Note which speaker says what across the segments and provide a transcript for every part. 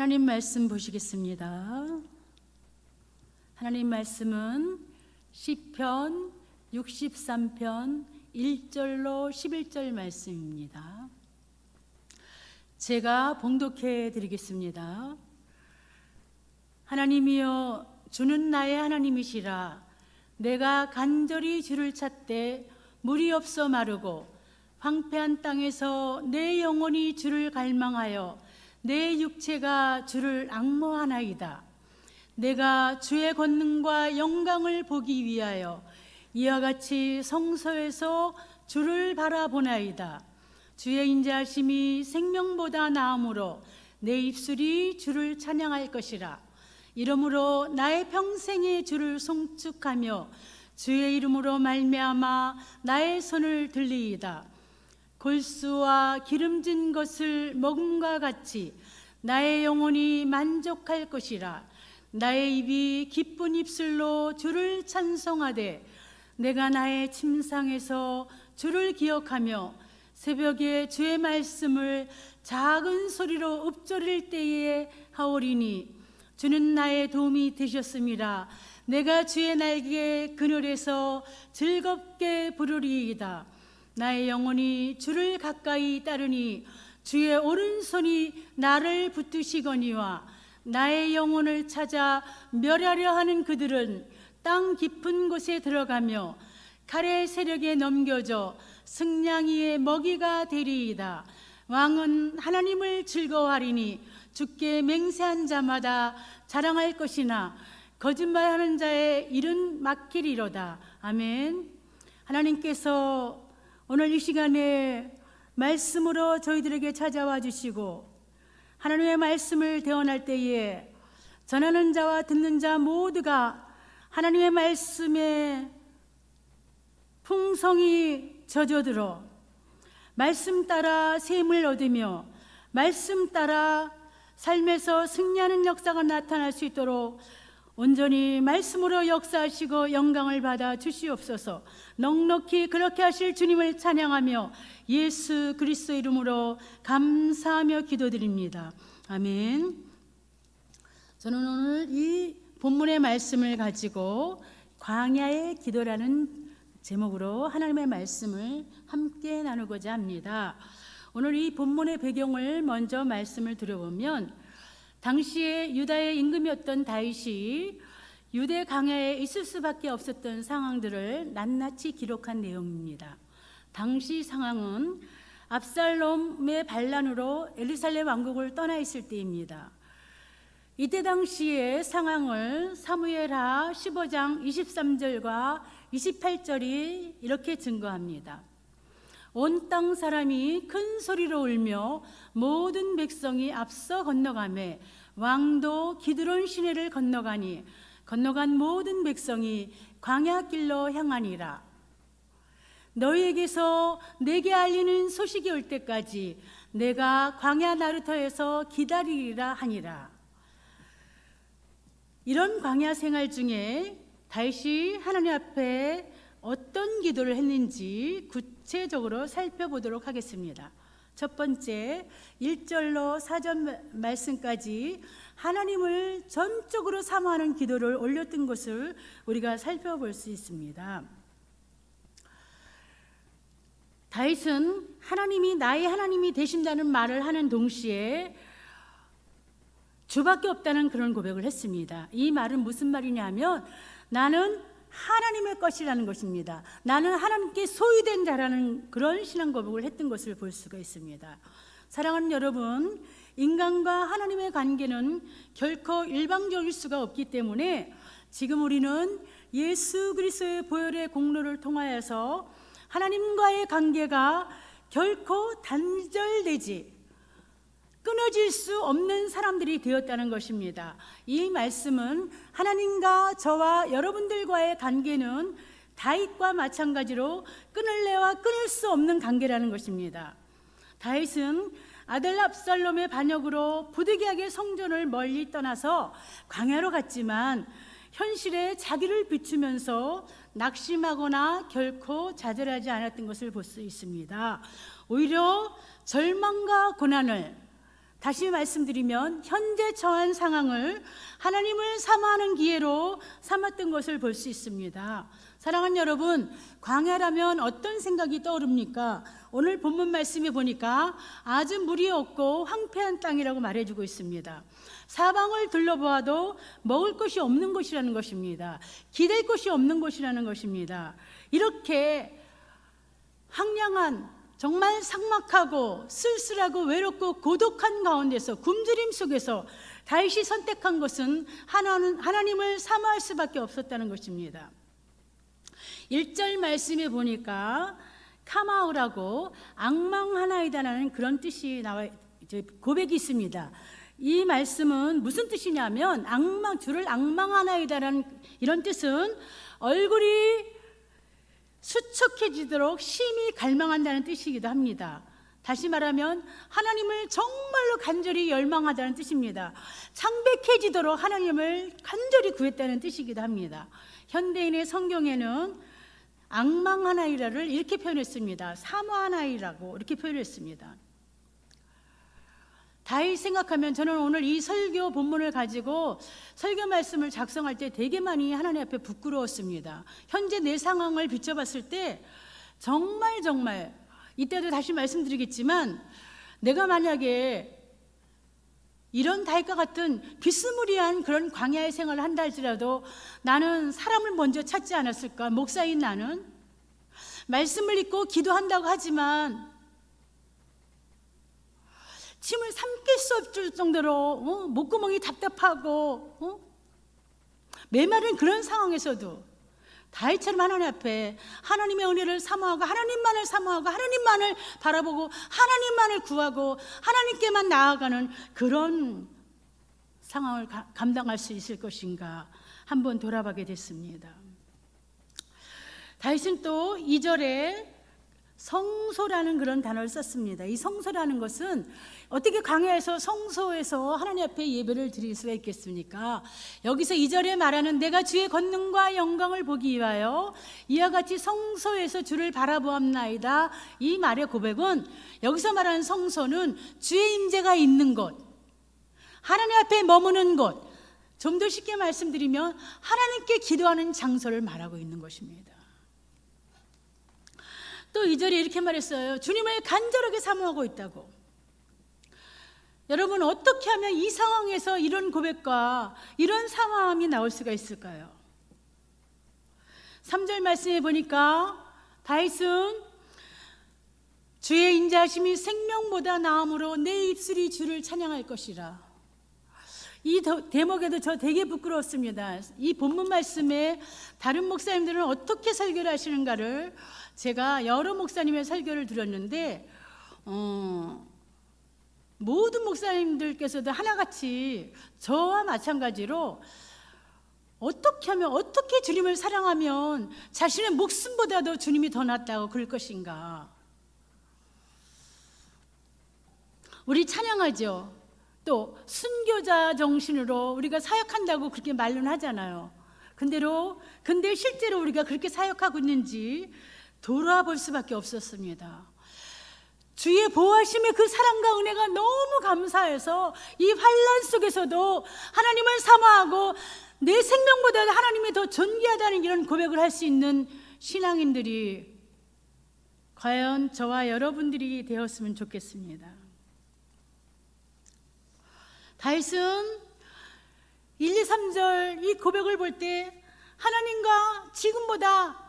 Speaker 1: 하나님 말씀 보시겠습니다. 하나님 말씀은 시편 63편 1절로 11절 말씀입니다. 제가 봉독해 드리겠습니다. 하나님이여, 주는 나의 하나님이시라. 내가 간절히 주를 찾되 물이 없어 마르고 황폐한 땅에서 내 영혼이 주를 갈망하여 내 육체가 주를 앙모하나이다. 내가 주의 권능과 영광을 보기 위하여 이와 같이 성소에서 주를 바라보나이다. 주의 인자하심이 생명보다 나음으로 내 입술이 주를 찬양할 것이라. 이러므로 나의 평생에 주를 송축하며 주의 이름으로 말미암아 나의 손을 들리이다. 골수와 기름진 것을 먹음과 같이 나의 영혼이 만족할 것이라. 나의 입이 기쁜 입술로 주를 찬송하되 내가 나의 침상에서 주를 기억하며 새벽에 주의 말씀을 작은 소리로 읊조릴 때에 하오리니 주는 나의 도움이 되셨음이라. 내가 주의 날개 그늘에서 즐겁게 부르리이다. 나의 영혼이 주를 가까이 따르니 주의 오른손이 나를 붙드시거니와 나의 영혼을 찾아 멸하려 하는 그들은 땅 깊은 곳에 들어가며 칼의 세력에 넘겨져 승냥이의 먹이가 되리이다. 왕은 하나님을 즐거워하리니 주께 맹세한 자마다 자랑할 것이나 거짓말하는 자의 일은 막히리로다. 아멘. 하나님께서 오늘 이 시간에 말씀으로 저희들에게 찾아와 주시고 하나님의 말씀을 대언할 때에 전하는 자와 듣는 자 모두가 하나님의 말씀에 풍성이 젖어들어 말씀 따라 샘을 얻으며 말씀 따라 삶에서 승리하는 역사가 나타날 수 있도록 온전히 말씀으로 역사하시고 영광을 받아 주시옵소서. 넉넉히 그렇게 하실 주님을 찬양하며 예수 그리스도 이름으로 감사하며 기도드립니다. 아멘. 저는 오늘 이 본문의 말씀을 가지고 광야의 기도라는 제목으로 하나님의 말씀을 함께 나누고자 합니다. 오늘 이 본문의 배경을 먼저 말씀을 들어보면 당시에 유다의 임금이었던 다윗이 유대 광야에 있을 수밖에 없었던 상황들을 낱낱이 기록한 내용입니다. 당시 상황은 압살롬의 반란으로 예루살렘 왕국을 떠나 있을 때입니다. 이때 당시의 상황을 사무엘하 15장 23절과 28절이 이렇게 증거합니다. 온 땅 사람이 큰 소리로 울며 모든 백성이 앞서 건너가매 왕도 기드론 시내를 건너가니 건너간 모든 백성이 광야길로 향하니라. 너희에게서 내게 알리는 소식이 올 때까지 내가 광야 나루터에서 기다리리라 하니라. 이런 광야 생활 중에 다윗이 하나님 앞에 어떤 기도를 했는지 구체적으로 살펴보도록 하겠습니다. 첫 번째 1절로 4절 말씀까지 하나님을 전적으로 사모하는 기도를 올렸던 것을 우리가 살펴볼 수 있습니다. 다윗은 하나님이 나의 하나님이 되신다는 말을 하는 동시에 주밖에 없다는 그런 고백을 했습니다. 이 말은 무슨 말이냐면 나는 하나님의 것이라는 것입니다. 나는 하나님께 소유된 자라는 그런 신앙 고백을 했던 것을 볼 수가 있습니다. 사랑하는 여러분, 인간과 하나님의 관계는 결코 일방적일 수가 없기 때문에 지금 우리는 예수 그리스도의 보혈의 공로를 통하여서 하나님과의 관계가 결코 단절되지 끊어질 수 없는 사람들이 되었다는 것입니다. 이 말씀은 하나님과 저와 여러분들과의 관계는 다윗과 마찬가지로 끊을래야 끊을 수 없는 관계라는 것입니다. 다윗은 아들 압살롬의 반역으로 부득이하게 성전을 멀리 떠나서 광야로 갔지만 현실에 자기를 비추면서 낙심하거나 결코 좌절하지 않았던 것을 볼 수 있습니다. 오히려 절망과 고난을 다시 말씀드리면 현재 처한 상황을 하나님을 사모하는 기회로 삼았던 것을 볼 수 있습니다. 사랑하는 여러분, 광야라면 어떤 생각이 떠오릅니까? 오늘 본문 말씀에 보니까 아주 물이 없고 황폐한 땅이라고 말해주고 있습니다. 사방을 둘러보아도 먹을 것이 없는 곳이라는 것입니다. 기댈 곳이 없는 곳이라는 것입니다. 이렇게 황량한, 정말 삭막하고 쓸쓸하고 외롭고 고독한 가운데서, 굶주림 속에서 다윗이 선택한 것은 하나님을 사모할 수밖에 없었다는 것입니다. 1절 말씀에 보니까 카마우라고 악망하나이다라는 그런 뜻이 고백이 있습니다. 이 말씀은 무슨 뜻이냐면 주를 악망하나이다라는 이런 뜻은 얼굴이 수척해지도록 심히 갈망한다는 뜻이기도 합니다. 다시 말하면 하나님을 정말로 간절히 열망하다는 뜻입니다. 창백해지도록 하나님을 간절히 구했다는 뜻이기도 합니다. 현대인의 성경에는 악망하나이다를 이렇게 표현했습니다. 사모하나이라고 이렇게 표현했습니다. 다윗 생각하면 저는 오늘 이 설교 본문을 가지고 설교 말씀을 작성할 때 되게 많이 하나님 앞에 부끄러웠습니다. 현재 내 상황을 비춰봤을 때 정말 이때도 다시 말씀드리겠지만, 내가 만약에 이런 다윗과 같은 비스무리한 그런 광야의 생활을 한다 할지라도 나는 사람을 먼저 찾지 않았을까? 목사인 나는 말씀을 읽고 기도한다고 하지만 침을 삼킬 수 없을 정도로 목구멍이 답답하고 메마른 그런 상황에서도 다윗처럼 하나님 앞에 하나님의 은혜를 사모하고 하나님만을 사모하고 하나님만을 바라보고 하나님만을 구하고 하나님께만 나아가는 그런 상황을 감당할 수 있을 것인가 한번 돌아보게 됐습니다. 다윗은 또 2절에 성소라는 그런 단어를 썼습니다. 이 성소라는 것은 어떻게 광야에서 성소에서 하나님 앞에 예배를 드릴 수가 있겠습니까? 여기서 2절에 말하는 내가 주의 권능과 영광을 보기 위하여 이와 같이 성소에서 주를 바라보았나이다, 이 말의 고백은, 여기서 말하는 성소는 주의 임재가 있는 곳, 하나님 앞에 머무는 곳, 좀 더 쉽게 말씀드리면 하나님께 기도하는 장소를 말하고 있는 것입니다. 또 2절에 이렇게 말했어요. 주님을 간절하게 사모하고 있다고. 여러분, 어떻게 하면 이 상황에서 이런 고백과 이런 상황이 나올 수가 있을까요? 3절 말씀에 보니까 다윗은 주의 인자하심이 생명보다 나음으로 내 입술이 주를 찬양할 것이라. 이 대목에도 저 되게 부끄러웠습니다. 이 본문 말씀에 다른 목사님들은 어떻게 설교를 하시는가를 제가 여러 목사님의 설교를 들었는데 모든 목사님들께서도 하나같이 저와 마찬가지로 어떻게 하면, 어떻게 주님을 사랑하면 자신의 목숨보다도 주님이 더 낫다고 그럴 것인가. 우리 찬양하죠. 또 순교자 정신으로 우리가 사역한다고 그렇게 말은 하잖아요. 근데 실제로 우리가 그렇게 사역하고 있는지 돌아볼 수밖에 없었습니다. 주의 보호하심의 그 사랑과 은혜가 너무 감사해서 이 환난 속에서도 하나님을 사모하고 내 생명보다 하나님이 더 존귀하다는 이런 고백을 할 수 있는 신앙인들이 과연 저와 여러분들이 되었으면 좋겠습니다. 다윗은 1, 2, 3절 이 고백을 볼 때 하나님과 지금보다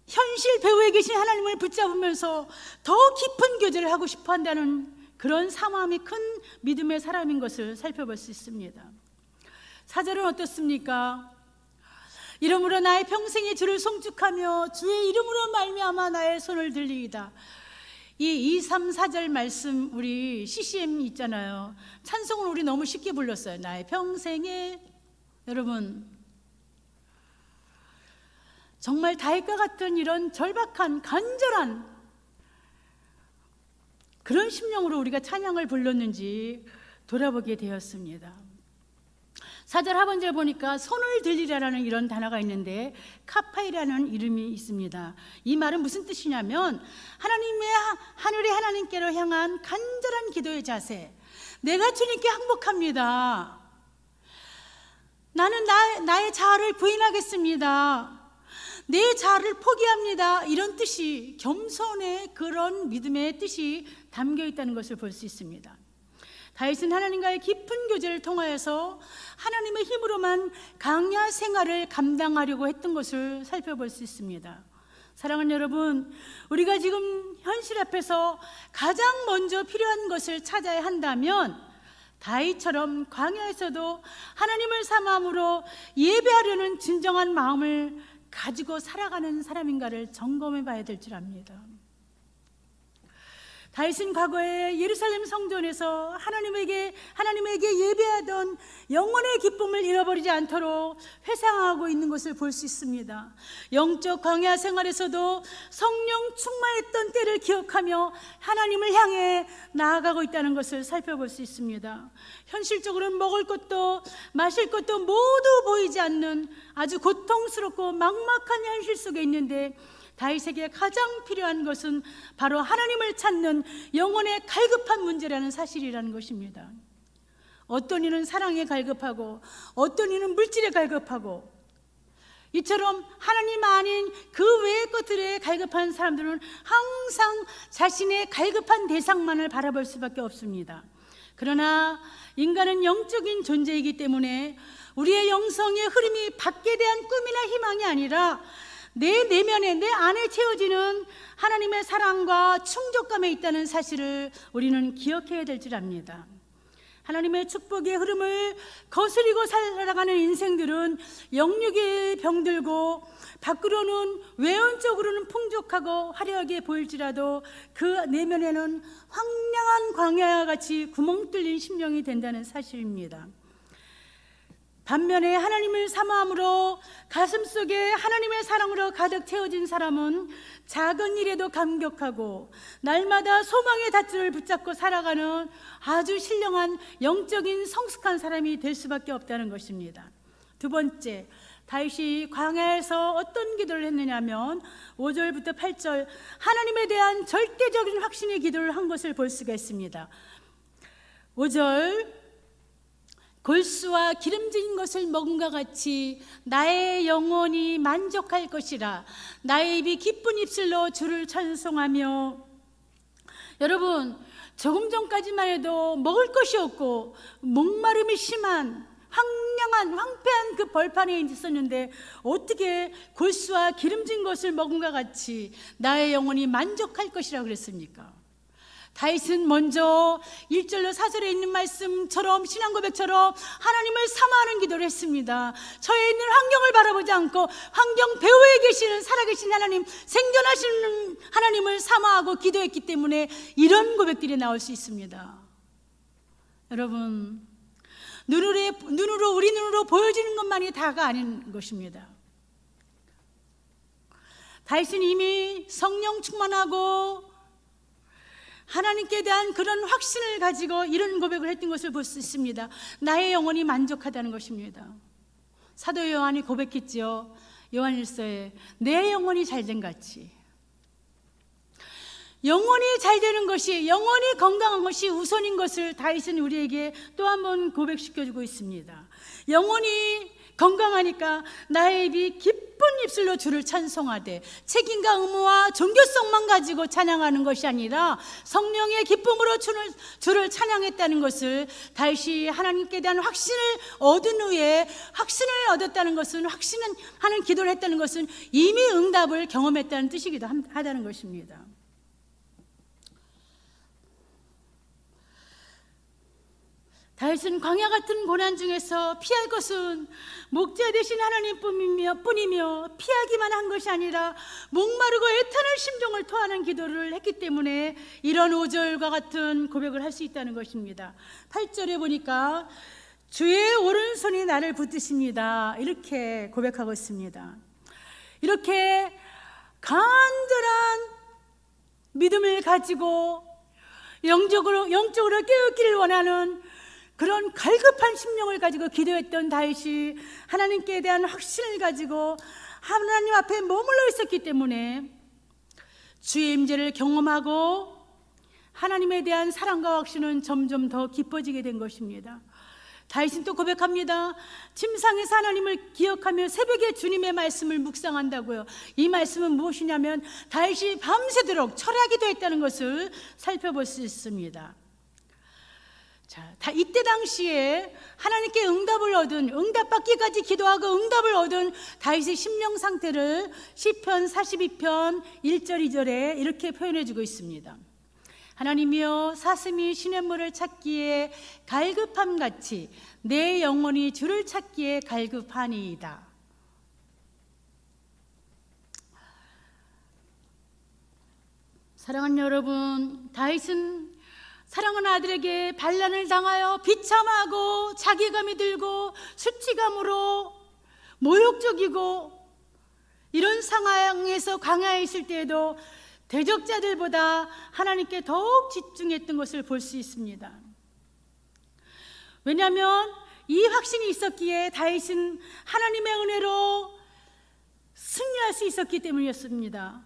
Speaker 1: 현실 배후에 계신 하나님을 붙잡으면서 더 깊은 교제를 하고 싶어 한다는 그런 사모함이 큰 믿음의 사람인 것을 살펴볼 수 있습니다. 4절은 어떻습니까? 이러므로 나의 평생에 주를 송축하며 주의 이름으로 말미암아 나의 손을 들리이다. 이 2, 3, 4절 말씀, 우리 CCM 있잖아요. 찬송을 우리 너무 쉽게 불렀어요. 나의 평생에. 여러분, 정말 다윗과 같은 이런 절박한 간절한 그런 심령으로 우리가 찬양을 불렀는지 돌아보게 되었습니다. 4절 하반절 보니까 손을 들리라라는 이런 단어가 있는데 카파이라는 이름이 있습니다. 이 말은 무슨 뜻이냐면 하늘의 하나님께로 향한 간절한 기도의 자세. 내가 주님께 항복합니다. 나는 나의 자아를 부인하겠습니다. 내 자아를 포기합니다. 이런 뜻이, 겸손의 그런 믿음의 뜻이 담겨 있다는 것을 볼 수 있습니다. 다윗은 하나님과의 깊은 교제를 통하여서 하나님의 힘으로만 광야 생활을 감당하려고 했던 것을 살펴볼 수 있습니다. 사랑하는 여러분, 우리가 지금 현실 앞에서 가장 먼저 필요한 것을 찾아야 한다면 다윗처럼 광야에서도 하나님을 사모함으로 예배하려는 진정한 마음을 가지고 살아가는 사람인가를 점검해 봐야 될 줄 압니다. 다윗은 과거에 예루살렘 성전에서 하나님에게 예배하던 영혼의 기쁨을 잃어버리지 않도록 회상하고 있는 것을 볼 수 있습니다. 영적 광야 생활에서도 성령 충만했던 때를 기억하며 하나님을 향해 나아가고 있다는 것을 살펴볼 수 있습니다. 현실적으로는 먹을 것도 마실 것도 모두 보이지 않는 아주 고통스럽고 막막한 현실 속에 있는데 다윗에게 가장 필요한 것은 바로 하나님을 찾는 영혼의 갈급한 문제라는 사실이라는 것입니다. 어떤 이는 사랑에 갈급하고 어떤 이는 물질에 갈급하고, 이처럼 하나님 아닌 그 외의 것들에 갈급한 사람들은 항상 자신의 갈급한 대상만을 바라볼 수밖에 없습니다. 그러나 인간은 영적인 존재이기 때문에 우리의 영성의 흐름이 밖에 대한 꿈이나 희망이 아니라 내 내면에, 내 안에 채워지는 하나님의 사랑과 충족감에 있다는 사실을 우리는 기억해야 될 줄 압니다. 하나님의 축복의 흐름을 거스리고 살아가는 인생들은 영육에 병들고 밖으로는 외연적으로는 풍족하고 화려하게 보일지라도 그 내면에는 황량한 광야와 같이 구멍 뚫린 심령이 된다는 사실입니다. 반면에 하나님을 사모함으로 가슴속에 하나님의 사랑으로 가득 채워진 사람은 작은 일에도 감격하고 날마다 소망의 닷줄을 붙잡고 살아가는 아주 신령한 영적인 성숙한 사람이 될 수밖에 없다는 것입니다. 두 번째, 다윗이 광야에서 어떤 기도를 했느냐면 5절부터 8절 하나님에 대한 절대적인 확신의 기도를 한 것을 볼 수가 있습니다. 5절, 골수와 기름진 것을 먹음과 같이 나의 영혼이 만족할 것이라. 나의 입이 기쁜 입술로 주를 찬송하며. 여러분, 조금 전까지만 해도 먹을 것이 없고 목마름이 심한 황폐한 그 벌판에 있었는데 어떻게 골수와 기름진 것을 먹음과 같이 나의 영혼이 만족할 것이라고 그랬습니까? 다윗은 먼저 1절로 4절에 있는 말씀처럼, 신앙 고백처럼 하나님을 사모하는 기도를 했습니다. 저에 있는 환경을 바라보지 않고 환경 배후에 계시는 살아계신 하나님, 생존하시는 하나님을 사모하고 기도했기 때문에 이런 고백들이 나올 수 있습니다. 여러분, 우리 눈으로 보여지는 것만이 다가 아닌 것입니다. 다윗은 이미 성령 충만하고 하나님께 대한 그런 확신을 가지고 이런 고백을 했던 것을 볼 수 있습니다. 나의 영혼이 만족하다는 것입니다. 사도 요한이 고백했지요. 요한일서에 내 영혼이 잘된 같이. 영혼이 잘 되는 것이, 영혼이 건강한 것이 우선인 것을 다윗은 우리에게 또 한 번 고백시켜주고 있습니다. 영혼이 건강하니까 나의 입이 기쁜 입술로 주를 찬송하되, 책임과 의무와 종교성만 가지고 찬양하는 것이 아니라 성령의 기쁨으로 주를 찬양했다는 것을, 다윗이 하나님께 대한 확신을 얻은 후에, 확신을 얻었다는 것은, 확신하는 기도를 했다는 것은 이미 응답을 경험했다는 뜻이기도 하다는 것입니다. 다윗은 광야 같은 고난 중에서 피할 것은 목자 되신 하나님뿐이며 피하기만 한 것이 아니라 목마르고 애타는 심정을 토하는 기도를 했기 때문에 이런 5절과 같은 고백을 할 수 있다는 것입니다. 8절에 보니까 주의 오른손이 나를 붙드십니다, 이렇게 고백하고 있습니다. 이렇게 간절한 믿음을 가지고 영적으로 깨닫기를 원하는 그런 갈급한 심령을 가지고 기도했던 다윗이 하나님께 대한 확신을 가지고 하나님 앞에 머물러 있었기 때문에 주의 임재를 경험하고 하나님에 대한 사랑과 확신은 점점 더 깊어지게 된 것입니다. 다윗은 또 고백합니다. 침상에서 하나님을 기억하며 새벽에 주님의 말씀을 묵상한다고요. 이 말씀은 무엇이냐면 다윗이 밤새도록 철야기 도했다는 것을 살펴볼 수 있습니다. 자, 이때 당시에 하나님께 응답받기까지 기도하고 응답을 얻은 다윗의 심령 상태를 시편 42편 1절 2절에 이렇게 표현해주고 있습니다. 하나님이여, 사슴이 시냇물을 찾기에 갈급함같이 내 영혼이 주를 찾기에 갈급하니이다. 사랑하는 여러분, 다윗은 사랑하는 아들에게 반란을 당하여 비참하고 자괴감이 들고 수치감으로 모욕적이고 이런 상황에서 광야에 있을 때에도 대적자들보다 하나님께 더욱 집중했던 것을 볼 수 있습니다. 왜냐하면 이 확신이 있었기에 다윗은 하나님의 은혜로 승리할 수 있었기 때문이었습니다.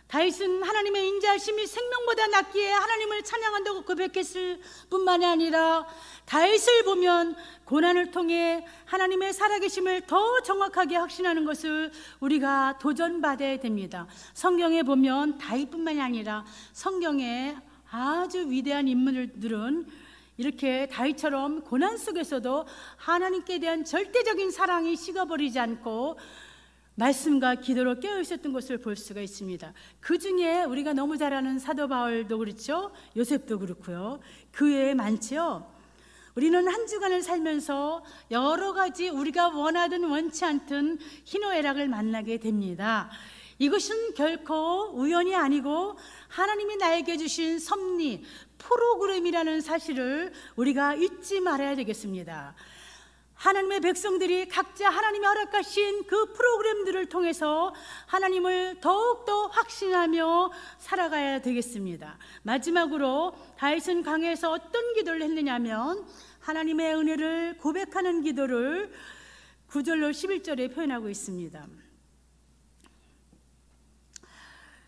Speaker 1: 다윗은 하나님의 인자하심이 생명보다 낫기에 하나님을 찬양한다고 고백했을 뿐만이 아니라 다윗을 보면 고난을 통해 하나님의 살아계심을 더 정확하게 확신하는 것을 우리가 도전받아야 됩니다. 성경에 보면 다윗뿐만이 아니라 성경에 아주 위대한 인물들은 이렇게 다윗처럼 고난 속에서도 하나님께 대한 절대적인 사랑이 식어버리지 않고 말씀과 기도로 깨어 있었던 것을 볼 수가 있습니다. 그 중에 우리가 너무 잘 아는 사도 바울도 그렇죠. 요셉도 그렇고요. 그 외에 많죠. 우리는 한 주간을 살면서 여러 가지 우리가 원하든 원치 않든 희노애락을 만나게 됩니다. 이것은 결코 우연이 아니고 하나님이 나에게 주신 섭리, 프로그램이라는 사실을 우리가 잊지 말아야 되겠습니다. 하나님의 백성들이 각자 하나님이 허락하신 그 프로그램들을 통해서 하나님을 더욱더 확신하며 살아가야 되겠습니다. 마지막으로 다윗은 강에서 어떤 기도를 했느냐면 하나님의 은혜를 고백하는 기도를 9절로 11절에 표현하고 있습니다.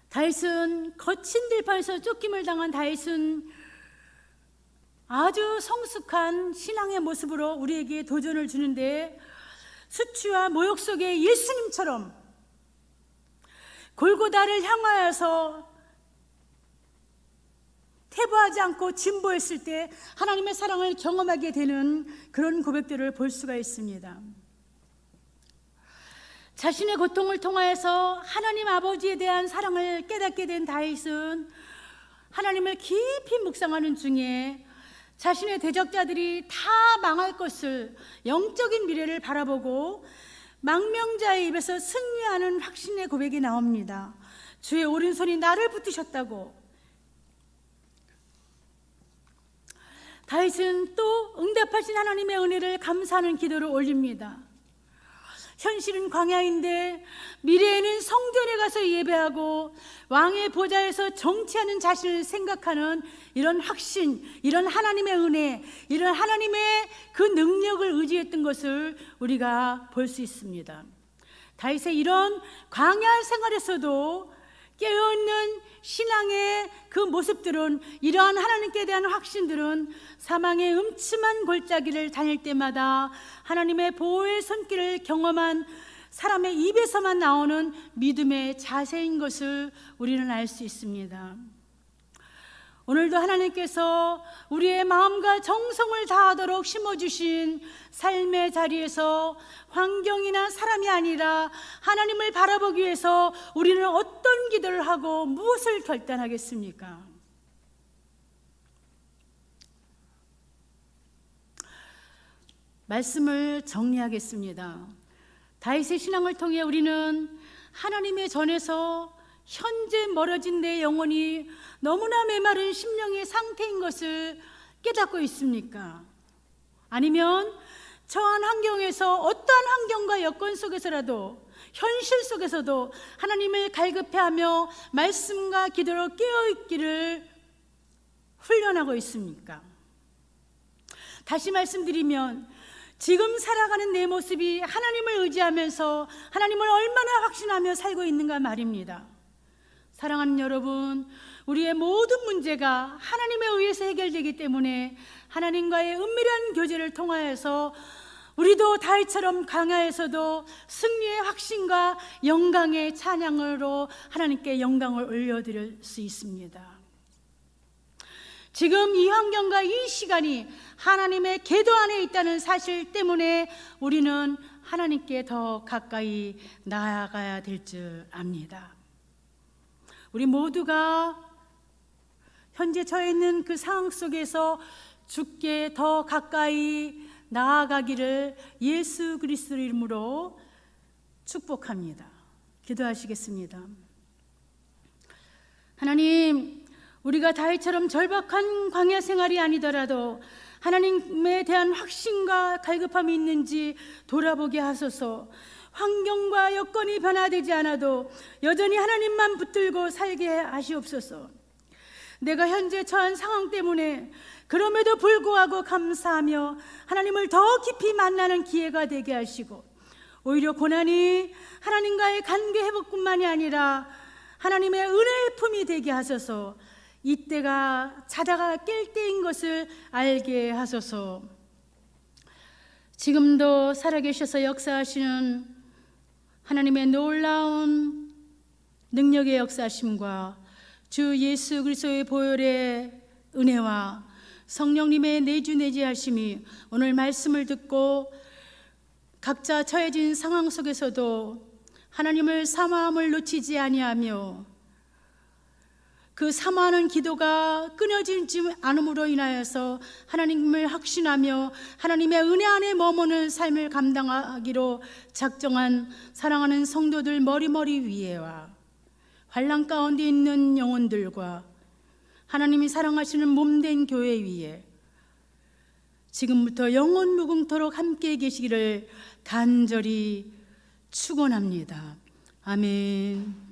Speaker 1: 다윗은 거친 들판에서 쫓김을 당한 다윗은 아주 성숙한 신앙의 모습으로 우리에게 도전을 주는데 수치와 모욕 속에 예수님처럼 골고다를 향하여서 퇴보하지 않고 진보했을 때 하나님의 사랑을 경험하게 되는 그런 고백들을 볼 수가 있습니다. 자신의 고통을 통하여서 하나님 아버지에 대한 사랑을 깨닫게 된 다윗은 하나님을 깊이 묵상하는 중에 자신의 대적자들이 다 망할 것을, 영적인 미래를 바라보고 망명자의 입에서 승리하는 확신의 고백이 나옵니다. 주의 오른손이 나를 붙드셨다고. 다윗은 또 응답하신 하나님의 은혜를 감사하는 기도를 올립니다. 현실은 광야인데 미래에는 성전에 가서 예배하고 왕의 보좌에서 정치하는 자신을 생각하는 이런 확신, 이런 하나님의 은혜, 이런 하나님의 그 능력을 의지했던 것을 우리가 볼 수 있습니다. 다윗의 이런 광야 생활에서도 깨어있는 신앙의 그 모습들은, 이러한 하나님께 대한 확신들은 사망의 음침한 골짜기를 다닐 때마다 하나님의 보호의 손길을 경험한 사람의 입에서만 나오는 믿음의 자세인 것을 우리는 알 수 있습니다. 오늘도 하나님께서 우리의 마음과 정성을 다하도록 심어주신 삶의 자리에서 환경이나 사람이 아니라 하나님을 바라보기 위해서 우리는 어떤 기도를 하고 무엇을 결단하겠습니까? 말씀을 정리하겠습니다. 다윗의 신앙을 통해 우리는 하나님의 전에서 현재 멀어진 내 영혼이 너무나 메마른 심령의 상태인 것을 깨닫고 있습니까? 아니면 처한 환경에서 어떠한 환경과 여건 속에서라도, 현실 속에서도 하나님을 갈급해하며 말씀과 기도로 깨어있기를 훈련하고 있습니까? 다시 말씀드리면 지금 살아가는 내 모습이 하나님을 의지하면서 하나님을 얼마나 확신하며 살고 있는가 말입니다. 사랑하는 여러분, 우리의 모든 문제가 하나님에 의해서 해결되기 때문에 하나님과의 은밀한 교제를 통하여서 우리도 다윗처럼 광야에서도 승리의 확신과 영광의 찬양으로 하나님께 영광을 올려드릴 수 있습니다. 지금 이 환경과 이 시간이 하나님의 궤도 안에 있다는 사실 때문에 우리는 하나님께 더 가까이 나아가야 될 줄 압니다. 우리 모두가 현재 처해 있는 그 상황 속에서 주께 더 가까이 나아가기를 예수 그리스도의 이름으로 축복합니다. 기도하시겠습니다. 하나님, 우리가 다윗처럼 절박한 광야 생활이 아니더라도 하나님에 대한 확신과 갈급함이 있는지 돌아보게 하소서. 환경과 여건이 변화되지 않아도 여전히 하나님만 붙들고 살게 하시옵소서. 내가 현재 처한 상황 때문에 그럼에도 불구하고 감사하며 하나님을 더 깊이 만나는 기회가 되게 하시고, 오히려 고난이 하나님과의 관계 회복뿐만이 아니라 하나님의 은혜의 품이 되게 하소서. 이때가 자다가 깰 때인 것을 알게 하소서. 지금도 살아계셔서 역사하시는 하나님의 놀라운 능력의 역사하심과 주 예수 그리스도의 보혈의 은혜와 성령님의 내주내지하심이 오늘 말씀을 듣고 각자 처해진 상황 속에서도 하나님을 사모함을 놓치지 아니하며 그 사모하는 기도가 끊어지지 않음으로 인하여서 하나님을 확신하며 하나님의 은혜 안에 머무는 삶을 감당하기로 작정한 사랑하는 성도들 머리머리 위에와 환난 가운데 있는 영혼들과 하나님이 사랑하시는 몸된 교회 위에 지금부터 영원 무궁토록 함께 계시기를 간절히 축원합니다. 아멘.